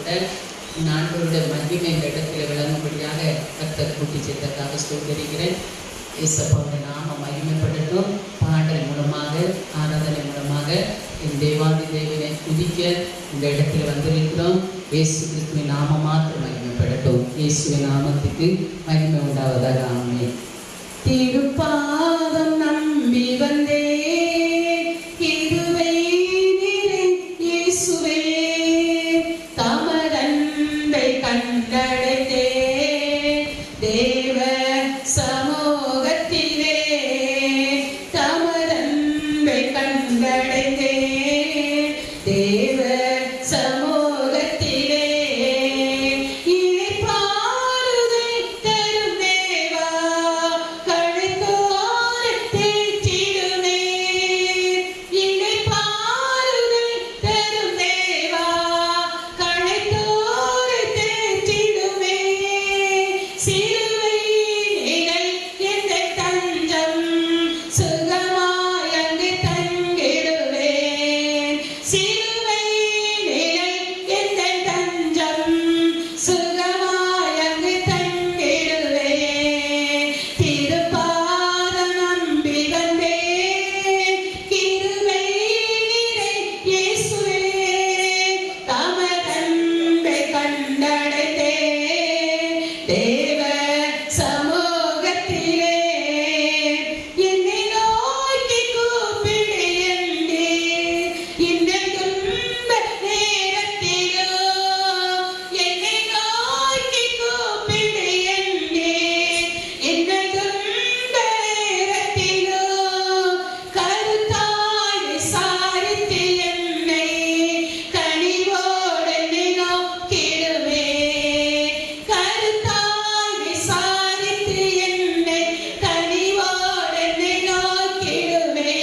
கூட ஆண்டவருடைய மகிமை இந்த இடத்துல விளங்கும்படியாக கர்த்தர் கூட்டி சேர்த்ததாக ஸ்தோத்திரிக்கிறேன். இயேசுவின் நாமம் மகிமைப்படட்டும். பாடல் மூலமாக ஆராதனை மூலமாக என் தேவாதி தேவனை துதிக்க இந்த இடத்துல வந்திருக்கிறோம். இயேசு கிறிஸ்துவின் நாமம் மாத்திரம் மகிமைப்படட்டும். இயேசுவின் நாமத்துக்கு மகிமை உண்டாவதாக. ஆமென். திருப்பாதம் நம்பி வந்தே கிருபை நிறை இயேசுவே, தமரன்பை கண்டடைந்தே தேவ சமூகத்திலே, தமரன்பை கண்டடைந்தே தேவ சமூகத்திலே, இளைப்பாறுதலை தரும் தேவா, கழைத்தோரை தேற்றிடுமே, இளைப்பாறுதலை தரும் தேவா, கழைத்தோரை தேற்றிடுமே, சிலுவை நிழல் எங்கள் தஞ்சம், சுகமாய் அங்கு தங்கிடுவேன், சிலுவை நிழல் எங்கள் தஞ்சம், சுகமாய் அங்கு தங்கிடுவேன், திருப்பாதம் நம்பி வந்தேன் கிருபை நிறை இயேசுவே, தமரன்பை கண்டடைந்தேன் தேவ சமூகத்திலே, என்னை நோக்கி கூப்பிடு என்றீர் இந்த துன்ப நேரத்திலோ, என்னை நோக்கி கூப்பிடு என்றீர் இந்த துன்ப நேரத்திலோ, கருத்தாய் விசாரித்து என்னை கனிவோடு என்னை நோக்கிடுவே, கருத்தாய் விசாரித்து என்னை கனிவோடு என்னை நோக்கிடுவே,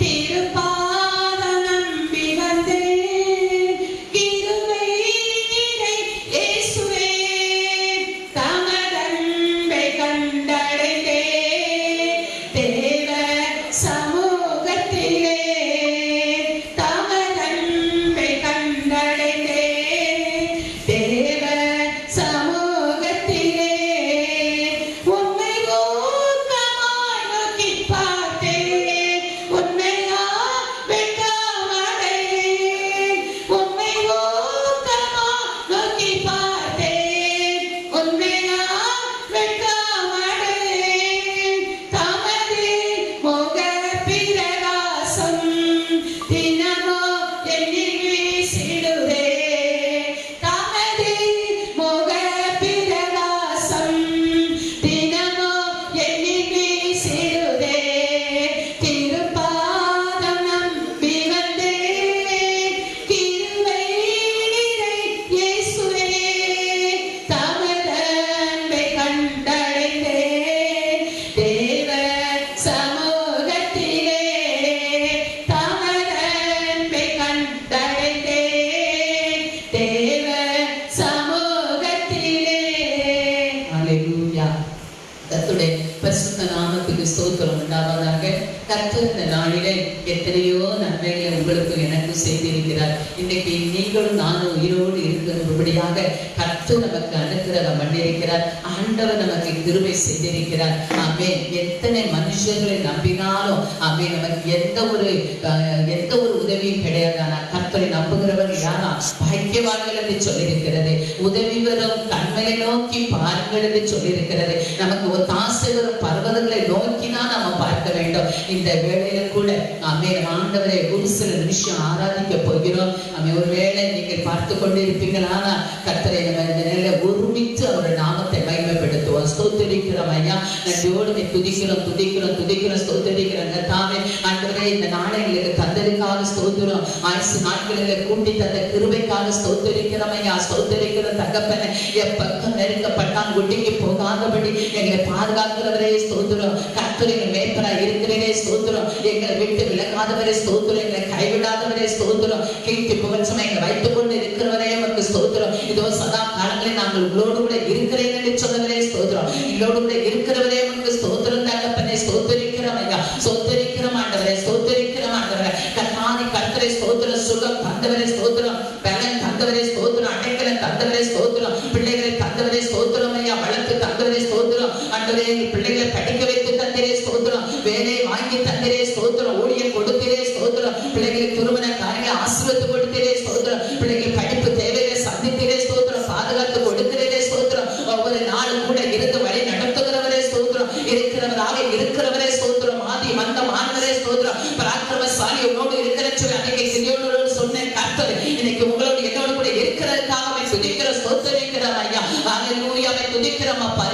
திருப்பாதம் நம்பி வந்தேன் கிருபை நிறை இயேசுவே, தமரன்பை கண்டடைந்தே தேவ சமூகத்திலே, தமரன்பை கண்டடைந்தே தேவ சமூகத்திலே, உம்மை ஊக்கமாய் நோக்கி பார்த்தேன், உண்மையா வெட்கமடைந்தேன், உம்மை ஊக்கமாய் நோக்கி பார்த்தேன், உண்மையா வெட்கமடைந்தேன், தமது முக பிரகாசம் தினமோ என்னில் வீசிடுதே, தமது முக பிரகாசம் தினமோ என்னில் வீசிடுதே, திருப்பாதம் நம்பி வந்தேன் கிருபை நிறை இயேசுவே, தமரன்பை கண்டடைந்தேன் தேவ சமூகத்திலே, தமரன்பை கண்டடைந்தேன் தேவ சமூகத்திலே. ஹல்லேலூயா. கர்த்தருடைய பரிசுத்த நாமத்துக்கு ஸ்தோத்திரம் உண்டாவதாக. கர்த்தர் இந்த நாளிலே எத்தனையோ நன்மைகளை உங்களுக்கு எனக்கு செய்திருக்கிறார். இன்றைக்கு நீங்களும் நானும் உயிரோடு இருக்கிறபடியாக கர்த்தர் நமக்கு அனுக்கிரகம் பண்ணியிருக்கிறார். ஆண்டவர் நமக்கு கிருபை செய்திருக்கிறார். ஆமென். எத்தனை மனுஷர்களை நம்பினாலும் ஆமென் நமக்கு எந்த ஒரு உதவியும் கிடையாது. ஆனால் கர்த்தரை நம்புகிறவர்கள் யாரா பாக்கியவான்கள் என்று சொல்லியிருக்கிறது. உதவி வரும் தன்மையை நோக்கி பாருங்கள் என்று சொல்லியிருக்கிறது. நமக்கு ஒரு தாசை வரும் பர்வதங்களை நோக்கிதான் நம்ம பார்க்க வேண்டும். இந்த வேளையில கூட ஆமென் ஆண்டவரை ஒரு சில நிமிஷம் ஆராதிக்க போகிறோம். ஆமென். ஒருவேளை நீங்கள் பார்த்து கொண்டு இருப்பீங்களானா கர்த்தரை நம்ம இந்த நிலையில ஒருமித்து அவருடைய நாமத்தை மகிமைப்படுத்துவோம். ஸ்தோத்திரிக்கிறோம் ஐயா, நன்றியோடு துதிக்கிறோம் துதிக்கிறோம் துதிக்கிறோம் ஸ்தோத்திரிக்கிறோம். கர்த்தாவே ஆண்டவரே இந்த நாளை எங்களுக்கு தந்ததுக்காக ஸ்தோத்திரம். ஆயுசு நாட்களில கூட்டி தந்த கிருபைக்காக ஸ்தோத்திரிக்கிறோம் ஐயா, ஸ்தோத்திரிக்கிறோம் தகப்பனே. எப்பக்கம் நெருக்கப்பட்டால் ஒடுங்கி போகாதபடி எங்களை பாதுகாக்கிறவரே ஸ்தோத்திரம். கர்த்தர் எங்கள் மேய்ப்பராய் இருக்கிறவரே ஸ்தோத்திரம். எங்களை விட்டு விலகாதவரே ஸ்தோத்திரம். எங்களை கைவிடாதவரே ஸ்தோத்திரம். கீர்த்தி புகழ்ச்சமை எங்களை வைத்துக் கொண்டு இருக்கிறவரே உமக்கு ஸ்தோத்திரம். இதோ சதா காலங்களில் நாங்கள் உங்களோடு கூட இருக்கிறேன் என்று சொன்னவரே ஸ்தோத்திரம். எங்களோடு கூட இருக்கிறவரே உமக்கு ஸ்தோத்திரம் தகப்பனே. ஸ்தோத்திரிக்கிறோம் ஐயா, ஸ்தோத்திரிக்கிறோம் ஆண்டவரே, ஸ்தோத்திரிக்கிறோம் ஆண்டவரே. கர்த்தாதி கர்த்தரை ஸ்தோத்திரம். சுகம் தந்தவரே ஸ்தோத்திரம். பலன் தந்தவரே ஸ்தோத்திரம். பிள்ளைகளை படிக்க வைத்து தந்திரே ஸ்தோத்திரம். வேலையை வாங்கி தந்திரே ஸ்தோத்திரம். ஊழியம் கொடுத்திரே ஸ்தோத்திரம். பிள்ளைகளுக்கு திருமண காரியங்களை ஆசீர்வாதம் கொடுத்திரே ஸ்தோத்திரம். பிள்ளைகள் படிப்பு தேவைகளை சந்தித்திரே ஸ்தோத்திரம். பாதுகாத்து கொடுக்கிறே ஸ்தோத்திரம். ஒவ்வொரு நாளும் கூட இருந்து வழி நடத்துகிறவரே ஸ்தோத்திரம். இருக்கிறவரே ஸ்தோத்திரம். ஆதி மந்தம் ஆனவரே ஸ்தோத்திரம். பராக்கிரமசாலி உன்னோடு இருக்கிற சொல்லி அன்னைக்கு சிறியோனோடு சொன்ன கர்த்தர் இன்னைக்கு உங்களோடு என்னோடு கூட இருக்கிறதுக்காக துதிக்கிற ஸ்தோத்திரிக்கிறோம் ஐயா. ஹல்லேலூயா. துதிக்கிறோம் அப்பா.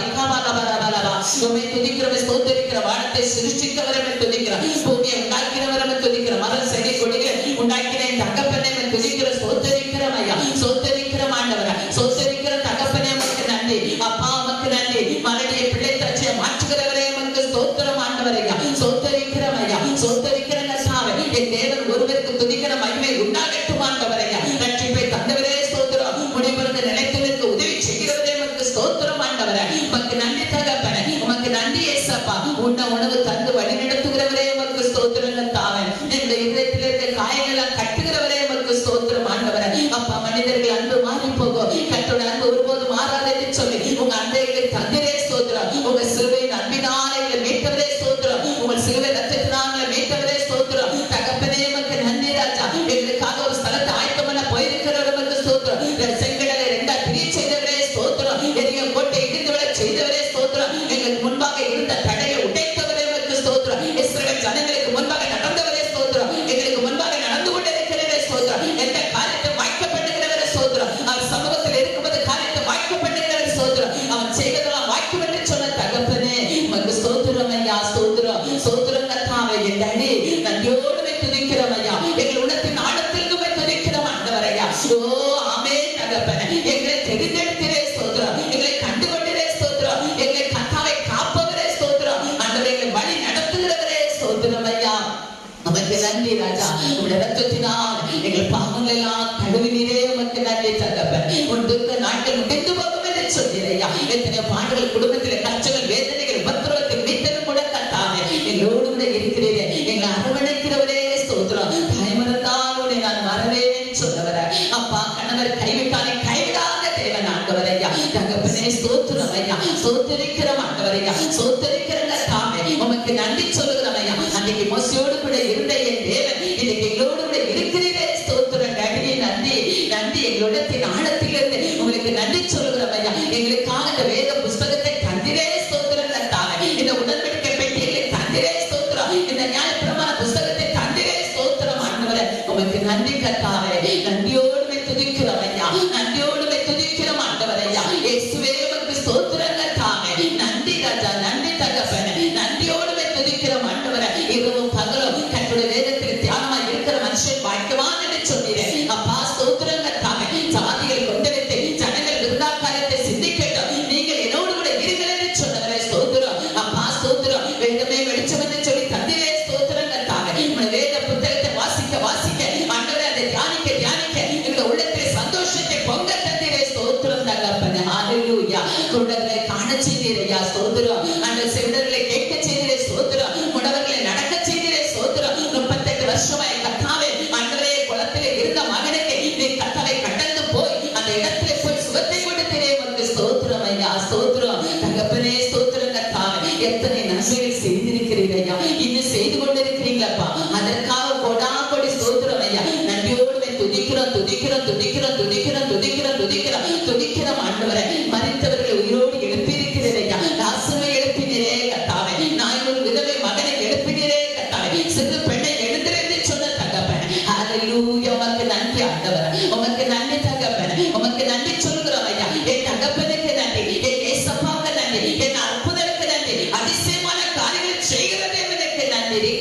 துதிக்கிறோம் ஸ்தோத்திரிக்கிற வானத்தை சிருஷ்டிக்கிறவரை துதிக்கிறோம். பூமியை உண்டாக்கிறவரை துதிக்கிறோம். மரம் செடி கொடிகளை உண்டாக்கின தகப்பனை துதிக்கிற ஸ்தோத்திரிக்கிறோம் ஐயா. சோத்தரிக்கிறோம் ஆண்டவரை. சோத்தரிக்கிற தகப்பனே உமக்கு நன்றி. அப்பா உமக்கு நன்றி. மறுபடிய பிள்ளை தச்சையை மாற்றுகிறவரே உமக்கு ஸ்தோத்திரம் ஆண்டவர் ஐயா. சோத்தரிக்கிறோம் ஐயா. சோத்தரிக்கிற கர்த்தாவே என் தேவன் ஒருவருக்கு துதிக்கிற மகிமை உண்டாகட்டும் ஆண்டவர் ஐயா. ரட்சிப்பை தந்தவரே ஸ்தோத்திரம். முடிவிலிருந்து நிலைத்து நிற்க உதவி செய்கிறவரே உமக்கு ஸ்தோத்திரம் ஆண்டவரே. உமக்கு நன்றி தகப்பனே. உமக்கு நன்றி ஏசப்பா. உண்ண உணவு தந்து வழி நடத்துகிறவரே உமக்கு ஸ்தோத்திரம் கர்த்தாவே. என்னுடைய இதயத்தில் இருக்க காயங்களை கட்டுகிறவரே உமக்கு ஸ்தோத்திரம் ஆண்டவரே. அப்பா மனிதர்கள் அன்பு மாறி போகும். கர்த்தருடைய அன்பு ஒருபோது மாறாது என்று சொல்லி உங்க அன்பைகளை தந்திரே ஸ்தோத்திரம். உங்க சிலுவையின் அன்பினாலே மீட்டவரே ஸ்தோத்திரம். உங்க சிலுவை ரத்தத்தினாலே மீட்டவரே ஸ்தோத்திரம். தகப்பனே உமக்கு நன்றி ராஜா. எங்களுக்காக ஒரு ஸ்தலத்தை ஆயத்தம் பண்ண போயிருக்கிறவர்களுக்கு ஸ்தோத்திரம். செங்கடலை ரெண்டா பிரிய செய்தவரே ஸ்தோத்திரம். எரிய கோட்டை இடிந்து விட செய்தவரே ஸ்தோத்திரம். எங்களுக்கு முன்பாக இருந்த தடையை உடைத்தவரே உமக்கு ஸ்தோத்திரம். இஸ்ரவேல் ஜனங்களுக்கு முன்பாக நடந்தவரே ஸ்தோத்திரம். எங்களுக்கு முன்பாக நடந்து கொண்டிருக்கிறவரே ஸ்தோத்திரம். எந்த காரியத்தை வாய்க்கப்படுகிறவரே ஸ்தோத்திரம். அவர் சமூகத்தில் இருக்கும்போது காரியத்தை வாய்க்கப்படுகிறவரே ஸ்தோத்திரம். அவன் செய்வதெல்லாம் வாய்க்கும் என்று சொன்ன தகப்பனே உமக்கு ஸ்தோத்திரம் ஐயா. ஸ்தோத்திரம் ஸ்தோத்திரம் கர்த்தாவே. என் அடி நன்றியோடு துதிக்கிறோம் ஐயா. எங்கள் உள்ளத்தின் ஆழத்திற்கு துதிக்கிறோம் ஆண்டவர் ஐயா. ஓ ஆமென் தகப்பனே. எங்களை தெரிந்தெடுக்கிறே ஸ்தோத்திரம். எங்களை கண்டுகொண்டிரே ஸ்தோத்திரம். எங்களை கர்த்தாவை காப்பவரே ஸ்தோத்திரம். ஆண்டவரே எங்களை வழி நடத்துகிறவரே ஸ்தோத்திரம் ஐயா. உமக்கு நன்றி ராஜா. உங்களுடைய ரத்தத்தினால் எங்கள் பாவங்கள் எல்லாம் கழுவினீரே. உமக்கு நன்றி தகப்பனே. உன் துக்க நாட்கள் முடிந்து போகும் என்று சொன்னீரையா. எத்தனை பாடுகள் குடும்பத்திலே கஷ்டங்கள் வேதனைகள் உபத்திரவத்தில் மீட்டலும் கூட கர்த்தாவே எங்களோடு கூட இருக்கிறீரே. எங்களை அரவணைக்கிறவரே ஸ்தோத்திரம். தாய்மறந்தால் உன்னை நான் மறவேன் சொன்னவர அப்பா. கணவர் கைவிட்டாலே கைவிடாத தேவன் ஆண்டவர் ஐயா. தகப்பனே ஸ்தோத்திரம் ஐயா. சோத்தரிக்கிற ஆண்டவர் ஐயா. சோத்தரிக்கிற கர்த்தாவே உமக்கு நன்றி சொல்லுகிறோம் ஐயா. அன்னைக்கு மோசையோடு கூட இருந்த என் தேவன் இன்னைக்கு எங்களோடு கூட இருக்கிறீரே ஸ்தோத்திரம். நன்றி நன்றி நன்றி. எங்களுடைய ஆழத்திலிருந்து உங்களுக்கு நன்றி சொல்லுகிறோம் ஐயா. எங்களுக்காக இந்த வேத புஸ்தகத்தை தந்திரே ஸ்தோத்திரம் கர்த்தாவே. இந்த உடன்படிக்கை பெட்டிகளை தந்திரே ஸ்தோத்திரம். இந்த நியாயப்பிரமாண புஸ்தகத்தை தந்திரே ஸ்தோத்திரம் ஆண்டவரே. உமக்கு நன்றி கர்த்தாவே. நன்றியோடு துதிக்கிறோம் ஐயா. நன்றியோடு துதிக்கிறோம் ஆண்டவர் ஐயா. இயேசுவே உமக்கு ஸ்தோத்திரம் கர்த்தாவே. நன்றி ராஜா. நன்றி தகப்பனே. நன்றியோடு துதிக்கிறோம் ஆண்டவரே. இரவும் பகலும் கர்த்தருடைய வேதத்தில் தியானமாய் இருக்கிற மனுஷன் பாக்கியவான் என்று சொன்னீரே அப்பா. ஸ்தோத்திரம் கர்த்தாவே. ஜாதிகள் கொந்தளித்து ஜனங்கள் விருந்தாக்காரத்தை சிந்திக்கட்டும். நீங்கள் என்னோடு கூட இருங்கள் என்று சொன்னவரே ஸ்தோத்திரம் அப்பா. ஸ்தோத்திரம். வேதமே வெளிச்சம் என்று சொல்லி தந்திரே ஸ்தோத்திரம் கர்த்தாவே. உங்களுடைய வேத புத்தகத்தை வாசிக்க வாசிக்க ஆண்டவரே அதை தியானிக்க தியானிக்க எங்களுடைய உள்ளத்திலே சந்தோஷத்தை பொங்க தந்திரே ஸ்தோத்திரம் தகப்பனே. ஹல்லேலூயா. குருடர்களை காண செய்தீரையா ஸ்தோத்திரம். அந்த செவிடர்களை கேட்க செய்தீரே ஸ்தோத்திரம். முடவர்களை நடக்க செய்தீரே ஸ்தோத்திரம். 38 வருஷமாய் கர்த்தாவே ஆண்டவரே குளத்திலே இருந்த மகனுக்கு நீ கர்த்தாவை கடந்து போய் அந்த இடத்திலே போய் சுகத்தை கொடுத்தீரே உமக்கு ஸ்தோத்திரம் ஐயா. ஸ்தோத்திரம் தகப்பனே. ஸ்தோத்திரம் கர்த்தாவே. எத்தனை நன்மைகள் செய்திருக்கிறீரையா. இன்னும் செய்து கொண்டிருக்கிறீங்களப்பா. அதற்காக கொடா கொடி ஸ்தோத்திரம் ஐயா. நன்றியோடு துதிக்கிறோம் துதிக்கிறோம் துதிக்கிறோம் துதிக்கிறோம் துதிக்கிறோம் துதிக்கிறோம் துதிக்கிறோம் ஆண்டவரே. மரித்தவர்களை உயிரோடு எழுப்பியிருக்கிறீரையா. லாசரை எழுப்பினீரே கர்த்தாவே. நான் ஒரு விதவை மகனை எழுப்பினீரே கர்த்தாவே. சிறு பெண்ணை எழுந்திருந்து சொன்ன தகப்பனே. ஹல்லேலூயா. உமக்கு நன்றி ஆண்டவரே. உமக்கு நன்றி தகப்பனே. உமக்கு நன்றி சொல்கிறோம் ஐயா. என் தகப்பனுக்கு நன்றி. என் ஏசப்பாவுக்கு நன்றி. என் அற்புதத்துக்கு நன்றி. அதிசயமான காரியங்கள் செய்கிற தேவனுக்கு நன்றி.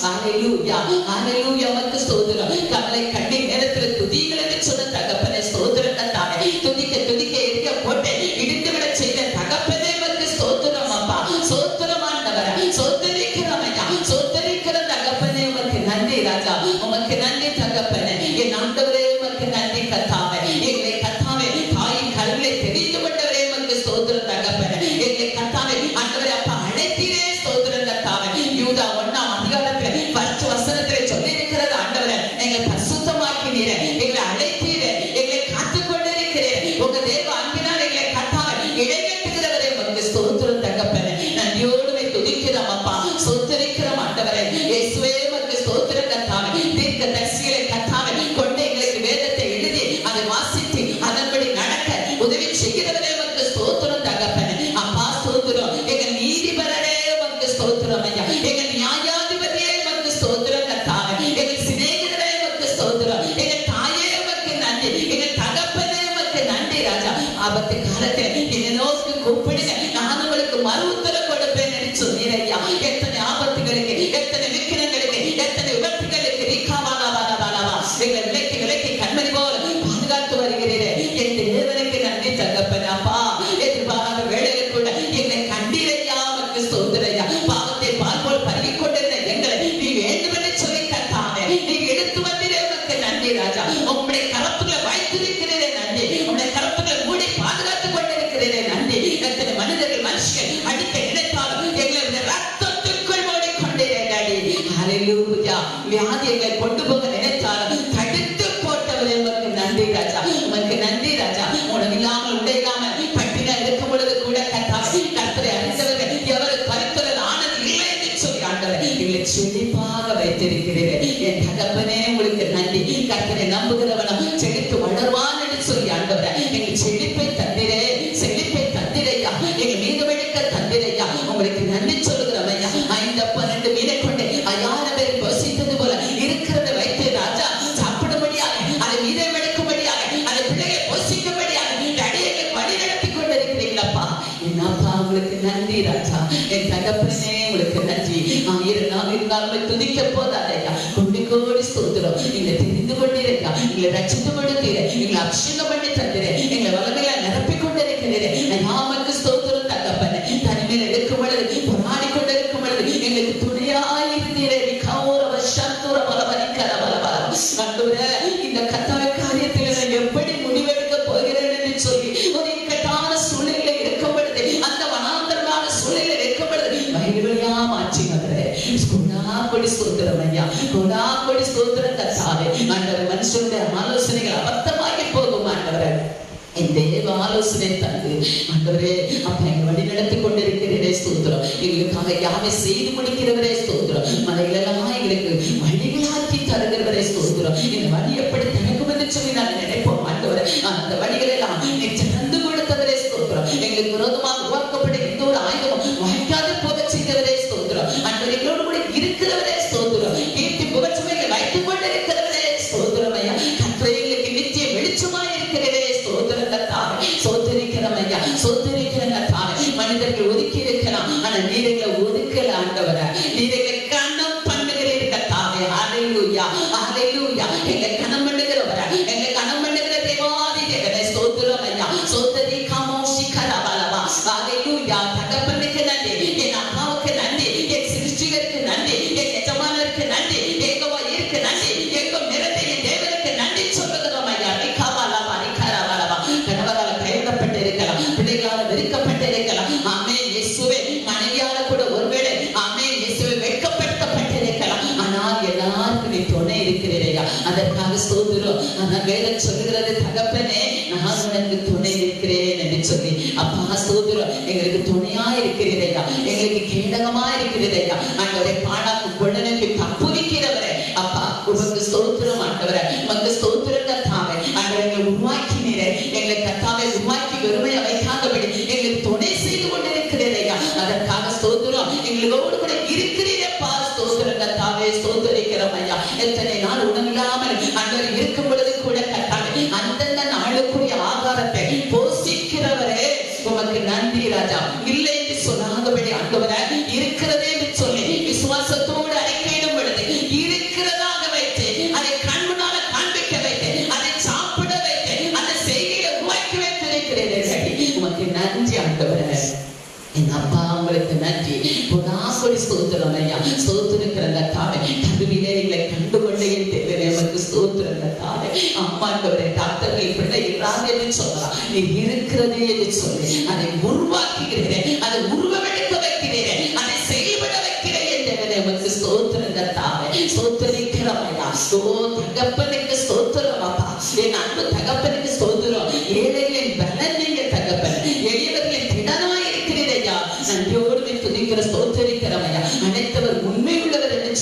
ஹல்லேலூயா. ஹல்லேலூயா. உமக்கு ஸ்தோத்திரம். கவலை கண்ணீர் நேரத்தில் துதிகள் என்று சொன்ன தகப்பனே. ஸ்தோத்திரம் கர்த்தாவே. துதிக்க துதிக்க எரிய போட்டு இடிந்து விட செய்த தகப்பனே உமக்கு ஸ்தோத்திரம் அப்பா. ஸ்தோத்திரம் ஆண்டவரே. சோத்தரிக்கிறோம் ஐயா. சோத்தரிக்கிற தகப்பனே உமக்கு நன்றி ராஜா. உமக்கு நன்றி தகப்பனே. என் ஆண்டவரே உமக்கு நன்றி கர்த்தாவே. எங்களை கர்த்தாவே தாயின் கருவிலை தெரிந்து கொண்டவரே உமக்கு ஸ்தோத்திரம் தகப்பனே. எங்களை கர்த்தாவே ஆண்டவரே அப்பா அழைத்தீரே ஸ்தோத்திரம் கர்த்தாவே. யூதா 1ஆம் அதிகாரத்தில் 10 வசனத்திலே சொல்லி இருக்கிறது ஆண்டவரே. எங்களை பரிசுத்தமாக்கினீரே. எங்களை அழைத்தீரே. எங்களை காத்துக் கொண்டிருக்கிறீரே. உங்க தேவ அன்பினால் எங்களை கர்த்தாவே இடைக்கட்டுகிறவரே உமக்கு ஸ்தோத்திரம் இயேசுவே உமக்கு ஸ்தோத்திரம் கர்த்தாவே. தீர்க்க தரிசிகளை கர்த்தாவே கொண்டு எங்களுக்கு வேதத்தை எழுதி அதை வாசித்து அதன்படி நடக்க உதவி செய்கிறவரே உமக்கு ஸ்தோத்திரம் தகப்பனே. அப்பா ஸ்தோத்திரம். எங்கள் நீதிபரரே உமக்கு ஸ்தோத்திரம் ஐயா. எங்கள் நியாயாதிபதியே உமக்கு ஸ்தோத்திரம் கர்த்தாவே. எங்கள் சிநேகிதரே உமக்கு ஸ்தோத்திரம். எங்கள் தாயே உமக்கு நன்றி. எங்கள் தகப்பனே உமக்கு நன்றி ராஜா. ஆபத்து காலத்தில் என்னை நோக்கி கூப்பிடுங்க, நான் உங்களுக்கு மறு உத்தரவு கொடுப்பேன் என்று சொன்னீர் ஐயா. எத்தனை ஆபத்துகளுக்கு, எத்தனை விக்கிரங்களுக்கு, எத்தனை விபத்துகளுக்கு எங்களை விலக்கி விலக்கி கண்மணி போல பாதுகாத்து வருகிறீரே. என் தேவனுக்கு நன்றி தகப்பனே. அப்பா எதிர்பாராத வேளையில் கூட எங்களை கண்டீரையா உமக்கு ஸ்தோத்திரையா. பாவத்தை பால் போல் பருகிக் கொண்டிருந்த எங்களை நீ வேண்டும் என்று சொல்லி கர்த்தாவே நீ எடுத்து வந்தீரே உமக்கு நன்றி ராஜா. உம்முடைய கரத்துகளை வைத்திருக்கிறீரே நன்றி. உம்முடைய கரத்துகளை மூடி பாதுகாத்துக் கொண்டிருக்கிறீரே நன்றி. எத்தனை மனிதர்கள் மனுஷன் அடிக்க நினைத்தாலும் எங்களை ரத்தத்துக்குள் மூடிக்கொண்டீரே நன்றி. ஹல்லேலூயா. வியாதியை கொண்டு போக நினைத்தாலும் தடுத்து போட்டவரே உமக்கு நன்றி ராஜா. உமக்கு நன்றி ராஜா. உணவு இல்லாமல் உடை இல்லாமல் பட்டினா இருக்கும் பொழுது கூட கர்த்தாவே கர்த்தரை அறிந்தவர்கள் எவரும் பரிந்துரை ஆனது இல்லை என்று சொல்லி ஆண்டவரே எங்களை செழிப்பாக வைத்திருக்கிறீரே. என் தகப்பனே உங்களுக்கு நன்றி. கர்த்தரை நம்புகிறவனும் செழித்து வளர்வான் என்று சொல்லி ஆண்டவரே எங்கள் செழிப்பை தந்திரே, செழிப்பை தந்திரையா, எங்கள் மீதமெடுக்க தந்திரையா. உங்களுக்கு நன்றி சொல்லுகிறோம் ஐயா. 5-12 மீனை கொண்டு 5000 பேர் யோசித்தது போல இருக்கிறத வைத்து ராஜா சாப்பிடும்படியாக, அதை மீதமெடுக்கும்படியாக, அதை பிள்ளையை போஷிக்கும்படியாக அடியை வழி நடத்தி கொண்டிருக்கிறீங்களப்பா. என்னப்பா உங்களுக்கு நன்றி ராஜா. என் தகப்பனே உங்களுக்கு நன்றி. 1000 நாள் இருந்தாலும் துதிக்க போதாதையா. கோடி கோடி ஸ்தோத்திரம். எங்களை தெரிந்து கொண்டிருக்கா, எங்களை ரட்சித்து கொடுத்தீரே, எங்களை அபிஷேகம் பண்ணி தந்திரே, எங்களை வல்லமையா நிரப்பிக் கொண்டிருக்கிறீரே. நாமக்கு ஸ்தோத்திரம் தகப்பனே. தனிமையில் எடுக்கும் பொழுது போராடி கொண்டிருக்கும் பொழுது எங்களுக்கு துணையாய் இருந்தீரே. இந்த கர்த்தாவே காரியத்தில் நான் எப்படி முடிவெடுக்க போகிறேன் என்று சொல்லி ஒரு இக்கட்டான சூழ்நிலை இருக்கும் பொழுது, அந்த வனாந்தரமான சூழ்நிலை இருக்கும் பொழுது வயல்வெளியா மாற்றி வந்தே கொடி ஸ்தோத்திரம் ஐயா. கொடி ஸ்தோத்திரம் கர்த்தாவே. ஆண்டவரே மனுஷனுடைய ஆலோசனைகள் அபத்தமாகி போகும் ஆண்டவரே. என் தேவ ஆலோசனை தந்து ஆண்டவரே அப்ப எங்க வழி நடத்தி கொண்டிருக்கிறீரே ஸ்தோத்திரம். எங்களுக்காக யாவை செய்து முடிக்கிறவரே ஸ்தோத்திரம். மலைகளெல்லாம் எங்களுக்கு வழிகளாக்கி தருகிறவரே ஸ்தோத்திரம். இந்த வழி எப்படி திறக்கும் என்று சொல்லி நாங்கள் நினைப்போம் ஆண்டவரே. அந்த வழிகள் எல்லாம் நீ திறந்து கொடுத்தவரே ஸ்தோத்திரம். எங்களுக்கு விரோதமாக உருவாக்கப்பட்ட எந்த ஒரு ஆயுதமும் வாய்க்காது போக செய்தவரே ஸ்தோத்திரம். ஆண்டவரே எங்களோடு கூட இருக்கிறவரே ஸ்தோத்திரம். கீர்த்தி புகழ்ச்சிமையை வைத்துக் கொண்டிருக்கிறவரே ஸ்தோத்திரம் ஐயா. கர்த்தரே எங்களுக்கு நித்திய வெளிச்சமாய் இருக்கிறதே ஸ்தோத்திரம் கர்த்தாவே. சோதரிக்கிறோம் ஐயா, சோதரிக்கிறோம் கர்த்தாவே. மனிதர்கள் ஒதுக்கி இருக்கலாம், ஆனா நீரைகளை ஒதுக்கல ஆண்டவரே. நீரைகளை கணம் பண்ணுகிறீர்கள் கர்த்தாவே. ஹல்லேலூயா, ஹல்லேலூயா. எங்களை கணம் பண்ணுகிறவரே, எங்களை கணம் பண்ணுகிற தேவாதி தேவனே ஸ்தோத்திரம் ஐயா. சோதரி காமோஷி கரபலவா. ஹல்லேலூயா. தகப்பனுக்கு நன்றி, என் அப்பாவுக்கு நன்றி, என் சிருஷ்டிகருக்கு நன்றி, என் எஜமானருக்கு நன்றி, எங்கவா இருக்கு நன்றி, எங்கும் நிறைந்த என் தேவனுக்கு நன்றி சொல்லுகிறோம் ஐயா. ரிகாபலவா ரிகரபலவா. கணவரால் கைவிடப்பட்டிருக்கலாம், பிள்ளைகளால் வெறுக்கப்பட்டிருக்கலாம், ஆமென் இயேசுவே. மனைவியால கூட ஒருவேளை ஆமென் இயேசுவே வெட்கப்படுத்தப்பட்டிருக்கலாம், ஆனால் எல்லாருக்கும் நீ துணை இருக்கிறீரையா. அதற்காக ஸ்தோத்திரம். ஆனால் வேதம் சொல்லுகிறது தகப்பனே நான் உனக்கு துணை இருக்கிறேன் என்று சொல்லி. அப்பா ஸ்தோத்திரம். எங்களுக்கு துணையா இருக்கிறீரையா, எங்களுக்கு கேடகமா இருக்கிறீரையா. ஆண்டவரே பாடாக்கு கொண்டனுக்கு தப்புவிக்கிறவரே அப்பா உமக்கு ஸ்தோத்திரம் ஆண்டவரே. உமக்கு ஸ்தோத்திரம் கர்த்தாவே. ஆண்டவரே எங்களை உருவாக்கினீரே, எங்களை கர்த்தாவே உருவாக்கி வெறுமையை வைக்காதபடி எங்களுக்கு துணை செய்து கொண்டிருக்கிறீரையா. அதற்காக ஸ்தோத்திரம். எங்களோடு கூட இருக்கிறீரப்பா. ஸ்தோத்திரம் கர்த்தாவே. ஸ்தோத்திரிக்கிறோம் ஐயா. எத்தனை நாள் உணவில்லாமல் ஆண்டவரே இருக்கும் பொழுது கூட கர்த்தாவே அந்தந்த நாளுக்குரிய ஆகாரத்தை போஷிக்கிறவரே உமக்கு நன்றி ராஜா. இல்லை என்று சொல்லாதபடி ஆண்டவரே இருக்கிறதே என்று சொல்லி விசுவாசத்தோடு அறிக்கையிடும் பொழுது இருக்கிறதாக வைத்து அதை கண்முன்னால காண்பிக்க வைத்து அதை சாப்பிட வைத்து அந்த செய்தியை உருவாக்கி வைத்திருக்கிறேன். உமக்கு நன்றி ஆண்டவரே. என் அப்பா உங்களுக்கு நன்றி. பொதாசொலி ஸ்தோத்திரம் ஐயா. ஸ்தோத்திருக்கிற தாவே கருவிலே எங்களை கண்டுகொண்டே தேவரே உமக்கு ஸ்தோத்திரம் தாவே. அம்மாண்டவரே டாக்டர்கள் பிள்ளை இல்லாத என்று சொல்லலாம், நீ இருக்கிறதே என்று சொல்லி அதை உருவாக்குகிறேன், அதை உருவமெடுக்க வைக்கிறேன், அதை செயல்பட வைக்கிறேன் தேவரே உமக்கு ஸ்தோத்திரம் தாவே. ஸ்தோத்திரிக்கிறோம் ஐயா. தகப்பனுக்கு ஸ்தோத்திரம் அப்பா. என் அன்பு தகப்பனுக்கு ஸ்தோத்திரம். ஏழைகளின் பலன் நீங்க தகப்பன், எளியவர்களின் திடனாய் இருக்கிறீரையா. நன்றியோடு துதிக்கிற ஸ்தோத்திரிக்கிறோம் ஐயா. அனைத்தவர் உண்மை உள்ளவர் என்று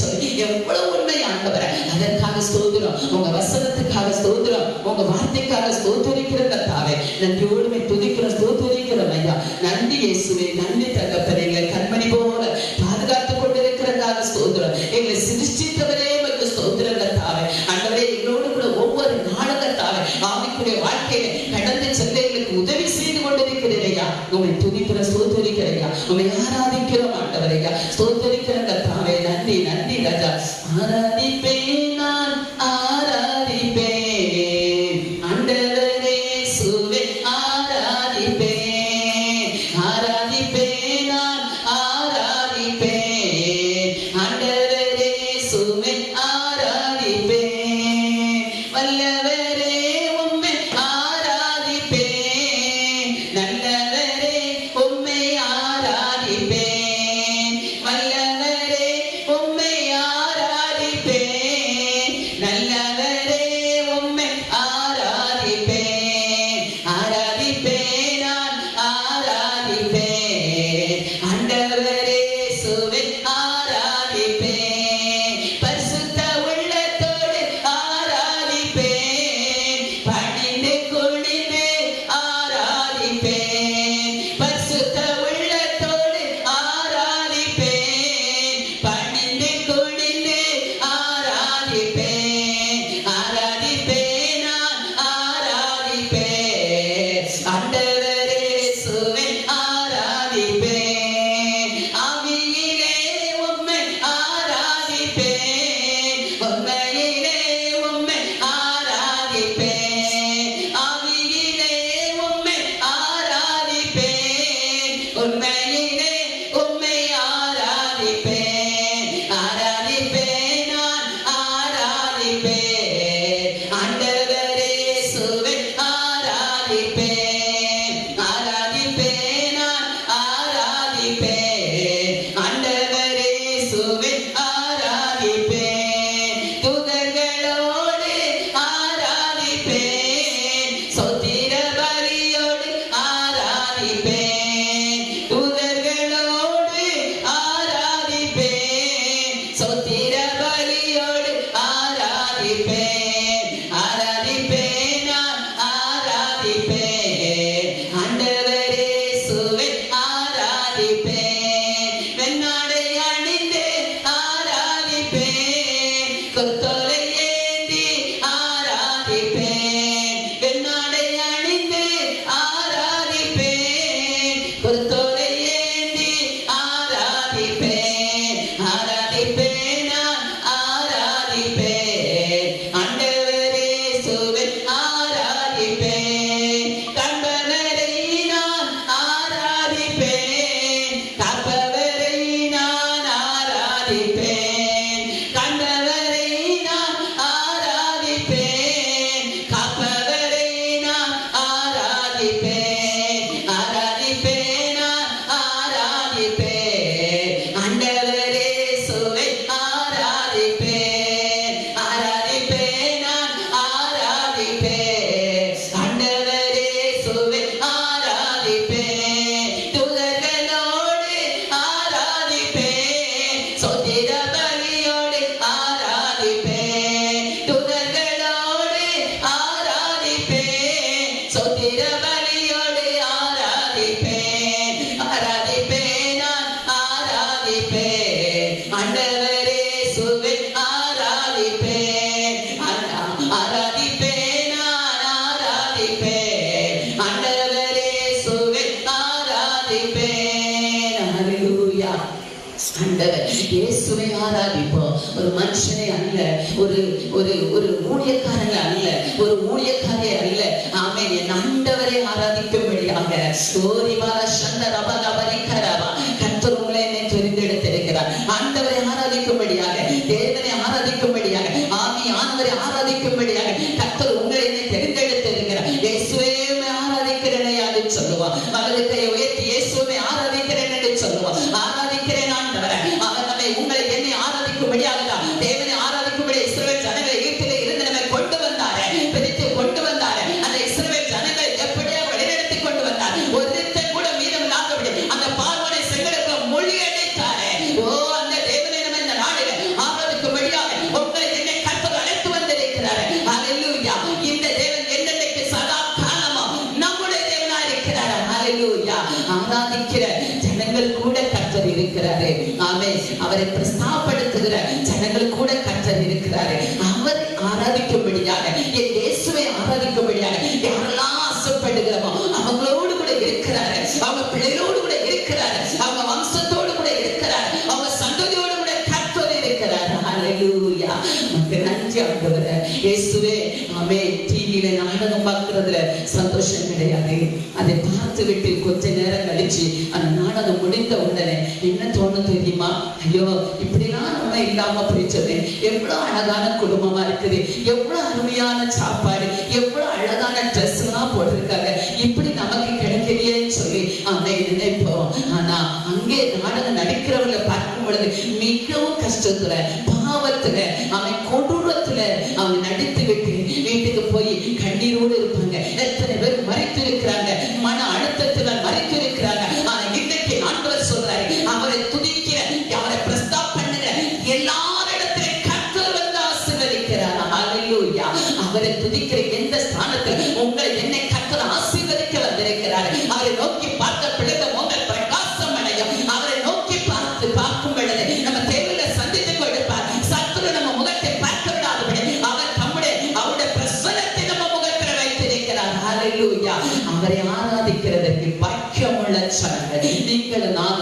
உங்க வசனத்துக்காக ஸ்தோத்திரம், உங்க வார்த்தைக்காக ஸ்தோத்திரிக்கிற கர்த்தாவே, நன்றியோடுமே துதிக்கிற ஸ்தோத்திரிக்கிறோம் ஐயா. நன்றி இயேசுவே, நன்றி தகப்பனே. எங்களை கண்மணி போல பாதுகாத்துக் கொண்டிருக்கிறதாக ஸ்தோத்திரம். எங்களை சிருஷ்டித்தவரே உமக்கு ஸ்தோத்திரம் கர்த்தாவே. ஆண்டவரே, எங்களோடு கூட ஒவ்வொரு நாளும் கர்த்தாவே ஆவிக்குரிய வாழ்க்கையில கடந்து செல்ல எங்களுக்கு உதவி செய்து கொண்டிருக்கிறீரையா. உங்களை துதிக்கிற ஸ்தோத்திரிக்கிறையா, உங்களை ஆராதிக்கிறோம் ஆண்டவரையா, ஸ்தோத்திரிக்கிற கர்த்தாவே. நன்றி நன்றி ராஜா. ஆராதிப்பேன் நான் ஆராதிப்பேன் ஆண்டவரே இயேசுவே, ஆராதிப்பேன் ஆராதிப்பேன் நான் ஆராதிப்பேன் ஆண்டவரே இயேசுவே, ஆராதிப்பேன் வல்லவரே உம்மை ஆராதிப்பேன், நல்லவரே உம்மை ஆராதிப்பேன், வல்லவரே உம்மை ஆராதிப்பேன், நல்லவரே உம்மை ஆராதிப்பேன் ஆராதிப்பேன் நான் ஆராதிப்பேன் ஆண்டவரே இயேசுவே, ஆராதிப்பேன் பரிசுத்த உள்ளத்தோடு ஆராதிப்பேன், பணிந்து குனிந்து ஆராதிப்பேன், பரிசுத்த உள்ளத்தோடு ஆராதிப்பேன், பணிந்து குனிந்து ஆராதிப்பேன் ஆராதிப்பேன் நான் ஆராதிப்பேன் ஆண்டவரே இயேசுவே, ஆராதிப்பேன் ஆவியிலே உம்மை ஆராதிப்பேன், உண்மையிலே உம்மை ஆராதிப்பேன், ஆவியிலே உம்மை ஆராதிப்பேன், உண்மையிலே உம்மை ஆராதிப்பேன் ஆராதிப்பேன் நான் ஆராதிப்பேன் ஆண்டவரே இயேசுவே, ஆராதிப்பேன் ஆராதிப்பேன் நான் ஆராதிப்பேன் ஆண்டவரே இயேசுவே, ஆராதிப்பேன் தூதர்களோடு ஆராதிப்பேன், ஸ்தோத்திர பலியோடு ஆராதிப்பேன், தூதர்களோடு ஆராதிப்பேன், ஸ்தோத்திர பலியோடு ஆராதிப்பேன் ஆராதிப்பேன் நான் ஆராதிப்பேன் ஆண்டவரே இயேசுவே, ஆராதிப்பேன் வெண்ணாடை அணிந்து ஆராதிப்பேன், கொத்தோலை ஏந்தி ஆராதிப்பேன், வெண்ணாடை அணிந்து ஆராதிப்பேன், கொத்தோலை ஏந்தி ஆராதிப்பேன் ஆராதிப்பேன் நான் ஆராதிப்பேன் ஆண்டவரே இயேசுவே, ஆராதிப்பேன் கண்பவரை நான் ஆராதிப்பேன், காப்பவரை நான் ஆராதிப்பேன், கண்பவரை நான் ஆராதிப்பேன், காப்பவரை நான் ஆராதிப்பேன் ஆராதிப்பேன் நான் ஆராதிப்பேன் ஆண்டவரே இயேசுவே, ஆராதிப்பேன் ஆராதிப்பேன் நான் ஆராதிப்பேன் ஆண்டவரே இயேசுவே, ஆராதிப்பேன் தூதர்களோடு ஆராதிப்பேன், ஸ்தோத்திர பலியோடு ஆராதிப்பேன், தூதர்களோடு ஆராதிப்பேன், ஸ்தோத்திர பலியோடு ஆராதிப்பேன் ஆராதிப்பேன் நான் ஆராதிப்பேன் ஆண்டவரே இயேசுவே, ஆராதிப்பேன் ஆராதிப்பேன் நான் ஆராதிப்பேன் ஆண்டவரே இயேசுவே, ஆராதிப்பேன் ஹல்லேலூயா. ஆண்டவர் இயேசுவை ஆராதிப்போம். ஒரு மனுஷனை அல்ல, ஒரு ஒரு ஒரு ஊழியக்காரனை அல்ல, ஒரு ஊழியக்காரியை அல்ல. ஆமென். என் ஆண்டவரை ஆராதிக்கும்படியாக ஓரிவார சந்தரபல பரிகரவா கர்த்தர் உங்களை என்னை தெரிந்தெடுத்திருக்கிறார். ஆண்டவரை ஆராதிக்கும்படியாக, தேவனை ஆராதிக்கும்படியாக, ஆவியானவரை ஆராதிக்கும்படியாக கர்த்தர் உங்களை என்னை தெரிந்தெடுத்திருக்கிறார். இயேசுவே ஆராதிக்கிறேன் என்று சொல்லுவார். வலது கையை உயர்த்தி இயேசுவை ஆராதிக்கிறேன் என்று சொல்லுவார். ஆராதிக்கிறேன் ஆண்டவரை. அவர் நம்மை உங்களை என்னை ஆராதிக்கும்படியாக தேவனை ஆராதிக்கும்படி இஸ்ரவேல் ஜனங்களை ஈர்ப்பிலே இருந்து நம்மை கொண்டு வந்தாரே, பிரித்து கொண்டு வந்தாரே. அந்த இஸ்ரவேல் ஜனங்களை எப்படியா வழிநடத்தி கொண்டு வந்தார். ஒருத்தன் கூட அவரை பிரஸ்தாபப்படுத்துகிற ஜனங்கள் கூட கர்த்தர் இருக்கிறாரு. அவரை ஆராதிக்கும்படியாக, என் இயேசுவை ஆராதிக்கும்படியாக யாரெல்லாம் ஆசைப்படுகிறோமோ அவங்களோடு கூட இருக்கிறாரு. அவங்க பிள்ளைகளோடு கூட இருக்கிறாரு. அவங்க வம்சத்தோடு கூட இருக்கிறாரு. அவங்க சந்ததியோடு கூட கர்த்தர் இருக்கிறார். ஹல்லேலூயா. நன்றி ஆண்டவரே. இயேசுவே ஆமென். டிவியில நாடகம் பார்க்கிறதுல சந்தோஷம் கிடையாது. அதை பார்த்து விட்டு கொஞ்ச நேரம் கழிச்சு அந்த நாடகம் முடிந்த உடனே என்ன தோணும் தெரியுமா? ஐயோ, இப்படிலாம் நம்ம இல்லாம போயிச்சோமே, எவ்வளவு அழகான குடும்பமா இருக்குது, எவ்வளவு அருமையான சாப்பாடு, எவ்வளவு அழகான ட்ரெஸ் எல்லாம் போட்டிருக்காங்க, இப்படி நமக்கு கிடைக்கலையேன்னு சொல்லி அவன் நினைப்போம். ஆனா அங்கே நாடகம் நடிக்கிறவங்களை பார்க்கும் பொழுது மிகவும் கஷ்டத்துல, பாவத்துல, அவன் கொடூரத்துல அவன் நடித்து விட்டு வீட்டுக்கு போய் கண்ணீரோடு இருப்பாங்க. எத்தனை பேர் மறித்து இருக்கிறாங்க, மன அழுத்தத்துல மறித்து இருக்கிறாங்க. ஆனா இன்னைக்கு ஆண்டவர் சொல்றாரு, அவரை துதிக்கிற, அவரை பிரஸ்தாப் பண்ணுற எல்லாரிடத்திலும் கர்த்தர் வந்து ஆசீர்வதிக்கிறார். ஹல்லேலூயா. அவரை துதிக்கிற எந்த ஸ்தானத்தில் உங்களை என்னை கர்த்தர் ஆசீர்வதிக்க வந்திருக்கிறார். அவரை நோக்கி பார்த்த பிள்ளைகள் உங்கள் பிரகாசம் அடையும். அவரை நோக்கி பார்க்கும் பொழுது நம்ம தேவையில சந்தித்து கொடுப்பார். சத்துரு நம்ம முகத்தை பார்க்க விடாதபடி அவர் அவருடைய பிரசன்னத்தை நம்ம முகத்தில் வைத்திருக்கிறார். ஹல்லேலூயா. அவரை ஆராதிக்கிறதற்கு பாக்கியமுள்ள ஜனங்கள் நீங்கள் நான்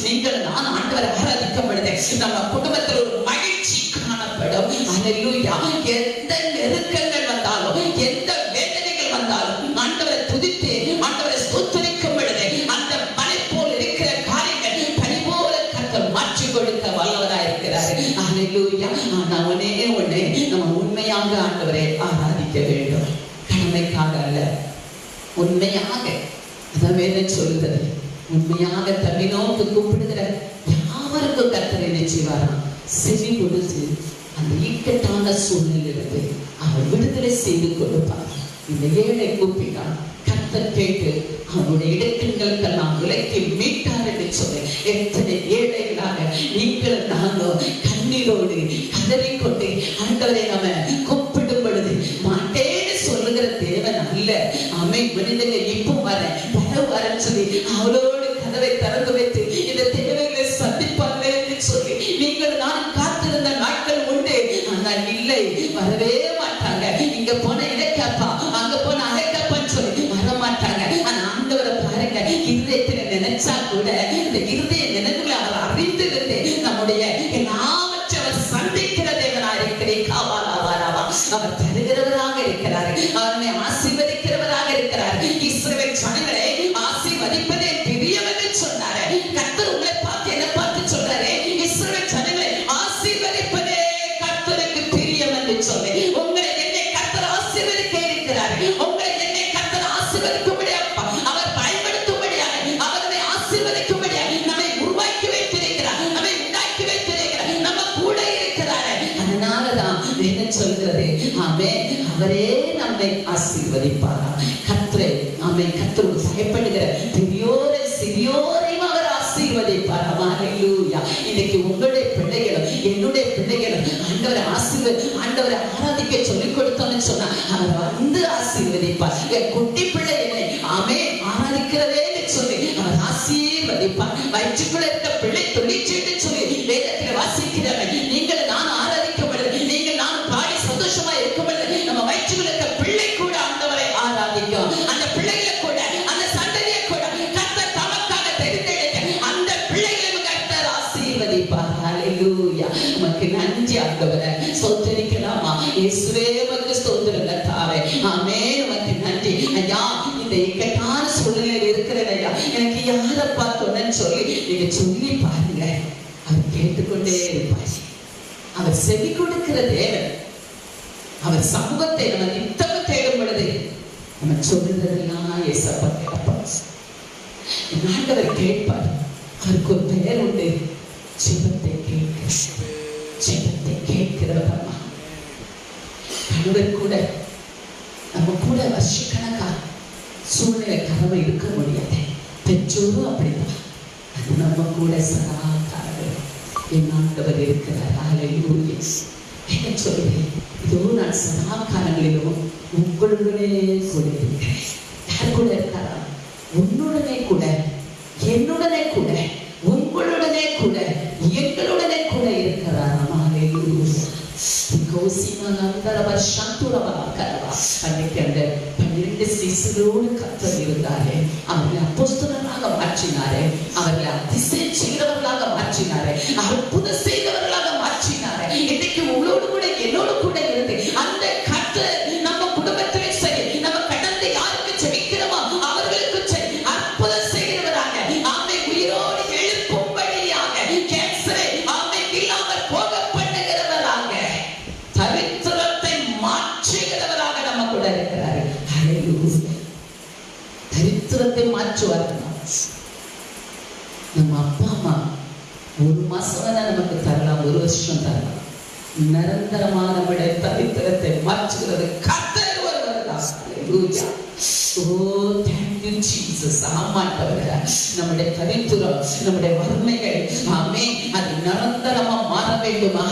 நீங்கள் நான் ஆண்டவரை ஆராதிக்கும் பொழுது நம்ம குடும்பத்தில் ஒரு மகிழ்ச்சி காணப்படும். ஹல்லேலூயா. எந்த நெருக்கங்கள் வந்தாலும், எந்த வேதனைகள் வந்தாலும் ஆண்டவரை துதித்து ஆண்டவரை ஸ்தோத்திரிக்கும் பொழுது அந்த மலை போல் இருக்கிற காரியங்கள் பனி போல கர்த்தர் மாற்றி கொடுக்க வல்லவராய் இருக்கிறார். ஹல்லேலூயா. ஆனா ஒன்னே ஒண்ணு, நம்ம உண்மையாக ஆண்டவரை ஆராதிக்க வேண்டும். கடமைக்காக அல்ல, உண்மையாக. அதான் வேதம் சொல்லுகிறது, உண்மையாக தன்னை நோக்கி கூப்பிடுகிற யாவருக்கும் கர்த்தர் என்ன செய்வாராம்? செவி கொடுத்து அந்த இக்கட்டான சூழ்நிலையிலிருந்து அவர் விடுதலை செய்து கொடுப்பார். இந்த ஏழை கூப்பிட்டான், கர்த்தர் கேட்டு அவனுடைய இடத்திற்கெல்லாம் விலக்கி மீட்டார் என்று சொல்லி எத்தனை ஏழைகளாக நீங்கள் நானும் கண்ணீரோடு கதறிக்கொண்டு ஆண்டவரை நாம கூப்பிடும் பொழுது மாட்டேன்னு சொல்லுகிற தேவன் அல்ல. அமை மனிதர்கள் இப்போ வரேன்னு சொல்லி அவளோடு கதவை திறந்து வைத்து இந்த தேவைகளை சந்திப்பாங்க என்று சொல்லி நீங்கள் நான் காத்திருந்த நாட்கள் உண்டு. ஆனால் இல்லை, வரவே மாட்டாங்க. இங்க போன இதை கேப்பா, அங்க போன அதை கேப்பான்னு சொல்லி வர மாட்டாங்க. ஆனா ஆண்டவரை பாருங்க, இருதயத்துல நினைச்சா கூட இந்த இருதய நினைவுகளை அவர் அறிந்திருந்து நம்முடைய எல்லாவற்றை அவர் சந்திக்கிற தேவனாக இருக்கிறேன். காவாலாவாராவா அவர் தருகிறவராக இருக்கிறார். அவனை ஆசீர்வதிக்கிறவராக இருக்கிறார். இஸ்ரவேல் ஜனங்களை ஆசீர்வதிப்பதே பிரியம் என்று சொன்னாரு. கர்த்தர் உங்களை பார்த்து என்ன பார்த்து சொல்றாரு? இஸ்ரவேல் ஜனங்களை ஆசீர்வதிப்பதே கர்த்தருக்கு பிரியம் என்று சொல்லி உங்களை என்னை கர்த்தர் ஆசீர்வதிக்க இருக்கிறார். உங்களை என்னை கர்த்தர் ஆசீர்வதிக்கும்படியாக அவர் பயன்படுத்தும்படியாக அவரை ஆசீர்வதிக்கும்படியாக நம்மை உருவாக்கி வைத்திருக்கிறார், நம்மை உண்டாக்கி வைத்திருக்கிறார், நம்ம கூட இருக்கிறார். அதனாலதான் வேதம் சொல்கிறது, ஆமென், அவரே நம்மை ஆசீர்வதிப்பாரா. கர்த்தரை ஆமென், கர்த்தருக்கு பயப்படுகிற பெரியோரை சிறியோரையும் அவர் ஆசீர்வதிப்பார். ஹல்லேலூயா. இன்னைக்கு உங்களுடைய பிள்ளைகளும் என்னுடைய பிள்ளைகளும் ஆண்டவரை ஆராதிக்க சொல்லிக் கொடுத்தோம்னு சொன்னா அவர் வந்து ஆசீர்வதிப்பார். என் குட்டி பிள்ளை என்னை ஆமென் ஆராதிக்கிறதே சொல்லி அவர் ஆசீர்வதிப்பார். வயிற்றுக்குள்ள இருக்க பிள்ளை தொழிற்சீட்டு சொல்லி வேதத்தில் வாசிக்கிறவன் நீங்கள் நான் ஆராதிக்கும் பொழுது, நீங்கள் நான் பாடி சந்தோஷமா இருக்கும் பொழுது நம்ம வயிற்றுக்குள்ள இருக்க பிள்ளை கூட ஆண்டவரை ஆராதிக்கும். அந்த பிள்ளைகளை கூட, அந்த சந்ததியை கூட கர்த்தர் தமக்காக தெரிந்தெடுக்க அந்த பிள்ளைகளும் கர்த்தர் ஆசீர்வதிப்பார். ஹல்லேலூயா. உமக்கு நன்றி ஆண்டவரே. ஸ்தோத்திரிக்கலாமா? இயேசுவே உமக்கு ஸ்தோத்திரம் கர்த்தாவே. ஆமென். உமக்கு நன்றி ஐயா. இந்த இக்கட்டான சூழ்நிலையில் இருக்கிறேன் ஐயா, எனக்கு யாரை பார்த்தோன்னு சொல்லி நீங்க சொல்லி பாருங்க. அவர் கேட்டுக்கொண்டே இருப்பார். அவர் செவி கொடுக்கிற தேவன். அவர் சமூகத்தை நம்ம நித்தமும் தேடும் பொழுது நம்ம சொல்லுறதெல்லாம் ஏசப்பா கேட்பார். ஆண்டவர் கேட்பார். அவருக்கு ஒரு பெயர் உண்டு, ஜெபத்தை கேட்கிறவர். அம்மா கணவர் கூட நம்ம கூட வருஷக்கணக்கா சூழ்நிலை கடமை இருக்க முடியாது. பெற்றோரும் அப்படிதான். அது நம்ம கூட சதா காலம் என் ஆண்டவர் இருக்கிறார். ஹல்லேலூயா. என்ன சொல்றேன்? இதோ நான் சதா காலங்களிலும் உங்களுடனே கூட இருக்கிறேன். யார் கூட இருக்காரா? உன்னுடனே கூட, என்னுடனே கூட, உங்களுடனே அன்னைக்கு அந்த 12 சீசரோடு கர்த்தர் இருந்தாரே, அவர்களை அப்போஸ்தலர்களாக மாற்றினாரே, அவர்களை அதிசயம் செய்கிறவர்களாக மாற்றினாரே, அற்புதம் செய்தவர்களாக மாற்றினாரே. இன்னைக்கு உங்களோடு கூட என்னோடு கூட இருந்து அந்த கர்த்தர் நம்ம குடும்பத்திலே சரி, நம்ம கடந்து யாருக்கு ஜெபிக்கிறோமோ அவர்களுக்கு சரி அற்புதம் செய்கிறவராக, ஆமை உயிரோடு எழுப்பும்படியாக, கேன்சரை ஆமை இல்லாமல் போக பண்ணுகிறவராக, சரித்திரத்தை மாற்றுகிறவராக நம்ம கூட இருக்கிறாரு. சரித்திரத்தை மாற்றுவார்கள். நம்ம அப்பா அம்மா 1 மாசம் வேணா நமக்கு தரலாம், 1 வருஷம் தரலாம். நிரந்தரமான நம்முடைய சரித்திரத்தை மாற்றுகிறது கர்த்தர் ஒருவர் தான். ஹalleluya. Oh, thank you Jesus. ஆமாண்டவரே, நம்முடைய சரித்திரம், நம்முடைய வறுமைகள் ஆமென், அது நிரந்தரமா மாற வேண்டுமா?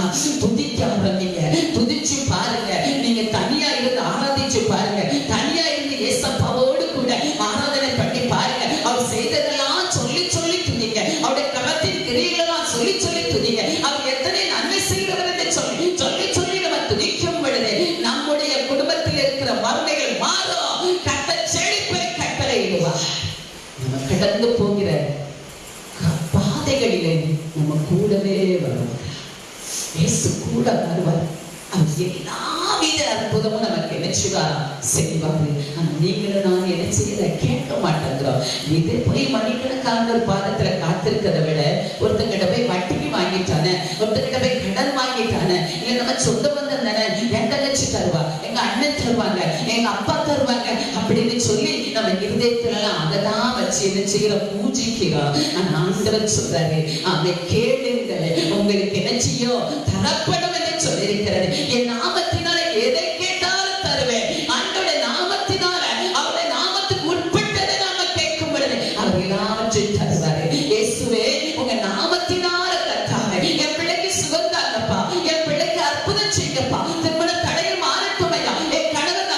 துதிக்க ஆரம்பிங்க, துதிச்சு பாருங்க. நீங்க தனியா இருந்து ஆராதிச்சு பாருங்க, தனியா இருந்து இயேசுவோடு கூட ஆராதனை பண்ணி பாருங்க. அவர் செய்ததெல்லாம் சொல்லி சொல்லி துதிங்க, அவருடைய கரத்தின் கிரியைகளெல்லாம் சொல்லி சொல்லி துதிங்க. அவர் எத்தனை நன்மை செய்கிறவர் என்று சொல்லி சொல்லி சொல்லி நம்ம துதிக்கும் பொழுது நம்முடைய குடும்பத்தில் இருக்கிற வறுமைகள் மாறும். கர்த்தர் செழிப்பை கட்டளையிடுவார். நம்ம கடந்து போகிற பாதைகளிலே நம்ம கூடவே வருவார். இயேசு கூட வருவார். அவர் எல்லா வித அற்புதமும் நமக்கு என்ன செய்வாரு. ஆனா நீங்களும் நான் என்ன செய்யல, கேட்க மாட்டேங்கிறோம். இதே போய் மணிக்கணக்கான பாதத்துல காத்திருக்கிறத விட ஒருத்தங்கிட்ட போய் வட்டிக்கு வாங்கிட்டானே, ஒருத்தங்கிட்ட போய் கடன் வாங்கிட்டானே, இல்ல நம்ம சொந்த பந்தம் தானே, என் தங்கச்சி தருவா, எங்க அண்ணன் தருவாங்க, எங்க அப்பா தருவாங்க அப்படின்னு சொல்லி நம்ம இருதயத்துல அதெல்லாம் வச்சு என்ன செய்யறோம், பூஜிக்கிறோம். ஆனா ஆண்டவர் சொல்றாரு, அவன் கேளுங்கள் உங்களுக்கு என்ன செய்யும், தரப்படும் என்று சொல்லியிருக்கிறது. என் நாமத்தினால எதை கேட்டாலும் தருவேன். ஆண்டவருடைய நாமத்தினால, அவருடைய நாமத்துக்கு உட்பட்டதை நாம கேட்கும் பொழுது அவர் எல்லாவற்றையும் தருவாரு. இயேசுவே, உங்க நாமத்தினால கர்த்தாவே என் பிள்ளைக்கு சுகம் தாங்கப்பா, என் பிள்ளைக்கு அற்புதம் செய்யப்பா, திருமண தடையில் மாறட்டுமையா, என் கணவர்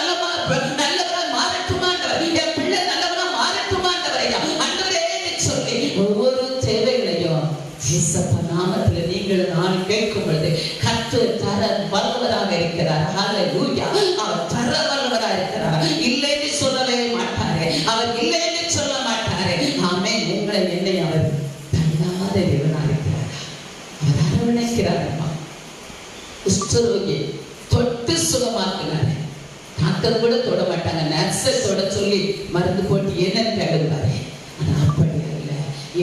நல்லவரா மாறட்டுமாண்டவர், என் பிள்ளை நல்லவரா மாறட்டுமாண்டவரையா ஆண்டவரே சொல்லி ஒவ்வொரு தேவைகளையும் இயேசப்பா நாமத்துல நீங்கள் நான் கேட்கும் பொழுது கர்த்தர் தர வல்லவராக இருக்கிறார். ஹalleluya. அவர் தர வல்லவராக இருக்கிறார். இல்லைன்னு சொல்லவே மாட்டாரு, அவர் இல்லைன்னு சொல்ல மாட்டாரு. ஆமென். உங்களை என்னை அவர் தள்ளாத தேவனாக இருக்கிறார். அவர் அரவணைக்கிறார். குஷ்டரோகி தொட்டு சுகமாக்குனாரு. டாக்டர் கூட தொட மாட்டாங்க, நர்ஸை தொட சொல்லி மருந்து போட்டு என்னன்னு கேளுவாரு. ஆனா அப்படி அல்ல,